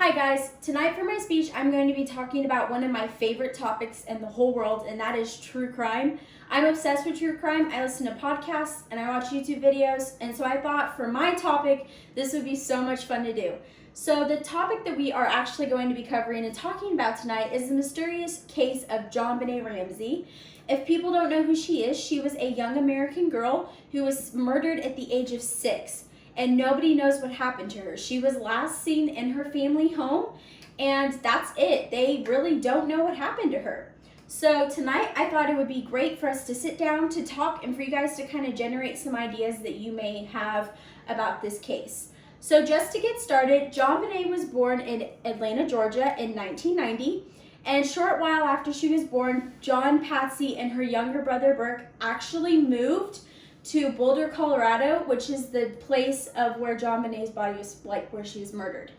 Hi guys, tonight for my speech I'm going to be talking about one of my favorite topics in the whole world, and that is true crime. I'm obsessed with true crime. I listen to podcasts and I watch YouTube videos, and so I thought for my topic this would be so much fun to do. So the topic that we are actually going to be covering and talking about tonight is the mysterious case of JonBenet Ramsey. If people don't know who she is, she was a young American girl who was murdered at the age of 6. And nobody knows what happened to her. She was last seen in her family home, and that's it. They really don't know what happened to her. So tonight I thought it would be great for us to sit down to talk and for you guys to kind of generate some ideas that you may have about this case. So just to get started, JonBenet was born in Atlanta, Georgia in 1990. And a short while after she was born, John, Patsy, and her younger brother Burke actually moved to Boulder, Colorado, which is the place of where JonBenet's body was, where she was murdered.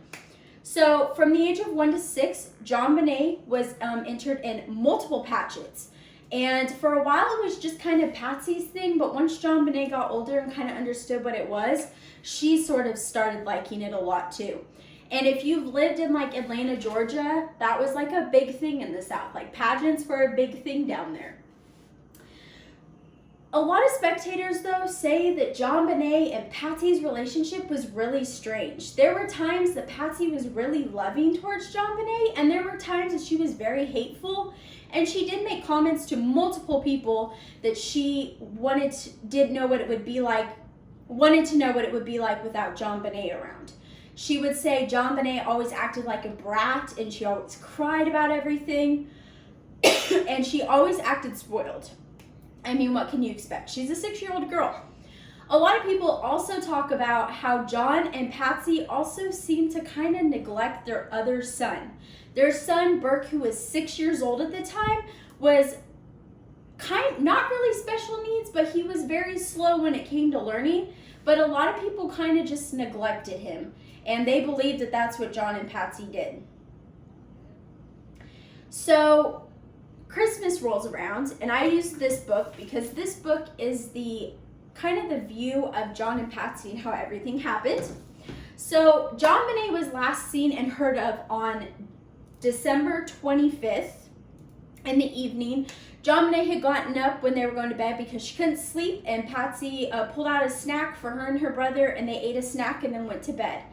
So from the age of 1 to 6, JonBenet was entered in multiple pageants. And for a while it was just kind of Patsy's thing, but once JonBenet got older and kind of understood what it was, she sort of started liking it a lot too. And if you've lived in Atlanta, Georgia, that was a big thing in the South. Pageants were a big thing down there. A lot of spectators, though, say that JonBenet and Patsy's relationship was really strange. There were times that Patsy was really loving towards JonBenet, and there were times that she was very hateful. And she did make comments to multiple people that she wanted to know what it would be like without JonBenet around. She would say JonBenet always acted like a brat, and she always cried about everything, and she always acted spoiled. I mean, what can you expect? She's a 6-year-old girl. A lot of people also talk about how John and Patsy also seem to kind of neglect their other son. Their son, Burke, who was 6 years old at the time, was not really special needs, but he was very slow when it came to learning. But a lot of people kind of just neglected him, and they believed that that's what John and Patsy did. So Christmas rolls around, and I use this book because this book is the kind of the view of John and Patsy and how everything happened. So JonBenet was last seen and heard of on December 25th in the evening. JonBenet had gotten up when they were going to bed because she couldn't sleep, and Patsy pulled out a snack for her and her brother, and they ate a snack and then went to bed.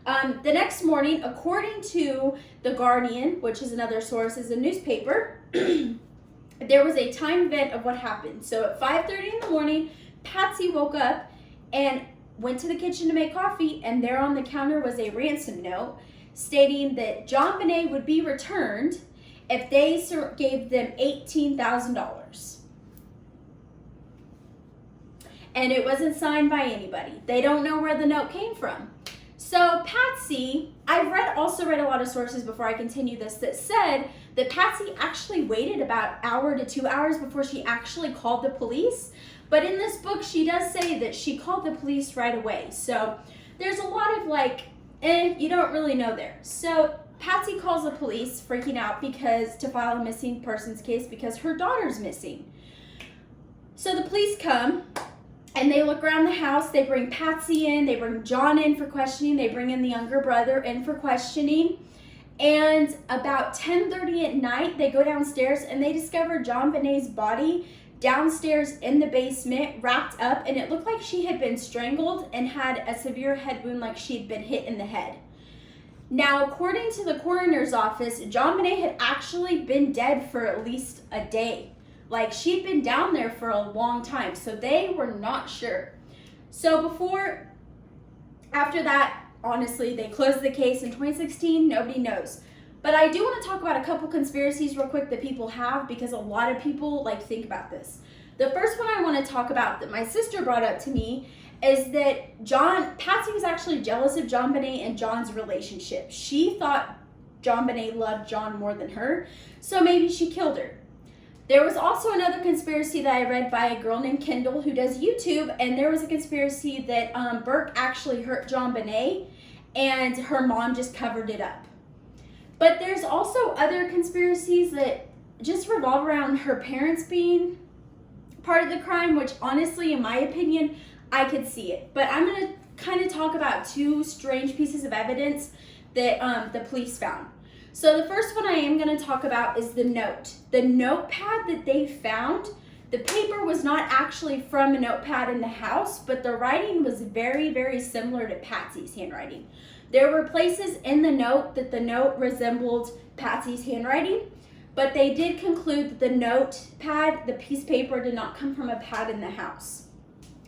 The next morning, according to The Guardian, which is another source, is a newspaper, there was a time event of what happened. So at 5:30 in the morning, Patsy woke up and went to the kitchen to make coffee, and there on the counter was a ransom note stating that JonBenet would be returned if they gave them $18,000. And it wasn't signed by anybody. They don't know where the note came from. So Patsy, I've also read a lot of sources before I continue this that said that Patsy actually waited about an hour to 2 hours before she actually called the police. But in this book, she does say that she called the police right away. So there's a lot of you don't really know there. So Patsy calls the police, freaking out to file a missing persons case because her daughter's missing. So the police come, and they look around the house. They bring Patsy in, they bring John in for questioning, they bring in the younger brother in for questioning. And about 10:30 at night, they go downstairs and they discover JonBenet's body downstairs in the basement, wrapped up, and it looked like she had been strangled and had a severe head wound, like she'd been hit in the head. Now, according to the coroner's office, JonBenet had actually been dead for at least a day. She'd been down there for a long time, so they were not sure. So after that, honestly, they closed the case in 2016. Nobody knows. But I do want to talk about a couple conspiracies real quick that people have, because a lot of people think about this. The first one I want to talk about that my sister brought up to me is that Patsy was actually jealous of JonBenet and John's relationship. She thought JonBenet loved John more than her, so maybe she killed her. There was also another conspiracy that I read by a girl named Kendall who does YouTube, and there was a conspiracy that Burke actually hurt JonBenet and her mom just covered it up. But there's also other conspiracies that just revolve around her parents being part of the crime, which honestly, in my opinion, I could see it. But I'm going to kind of talk about two strange pieces of evidence that the police found. So the first one I am going to talk about is the note. The notepad that they found, the paper was not actually from a notepad in the house, but the writing was very, very similar to Patsy's handwriting. There were places in the note that the note resembled Patsy's handwriting, but they did conclude that the notepad, the piece of paper, did not come from a pad in the house.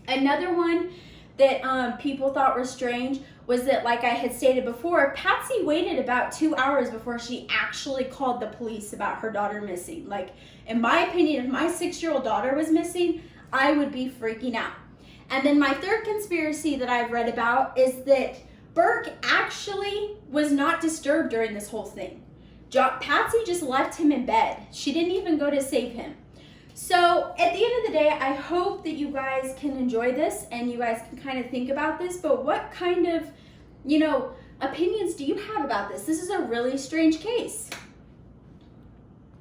Another one that people thought were strange was that, like I had stated before, Patsy waited about 2 hours before she actually called the police about her daughter missing. Like, in my opinion, if my 6-year-old daughter was missing, I would be freaking out. And then my third conspiracy that I've read about is that Burke actually was not disturbed during this whole thing. Patsy just left him in bed. She didn't even go to save him. So at the end of the day, I hope that you guys can enjoy this and you guys can kind of think about this, but what kind of, opinions do you have about this? This is a really strange case.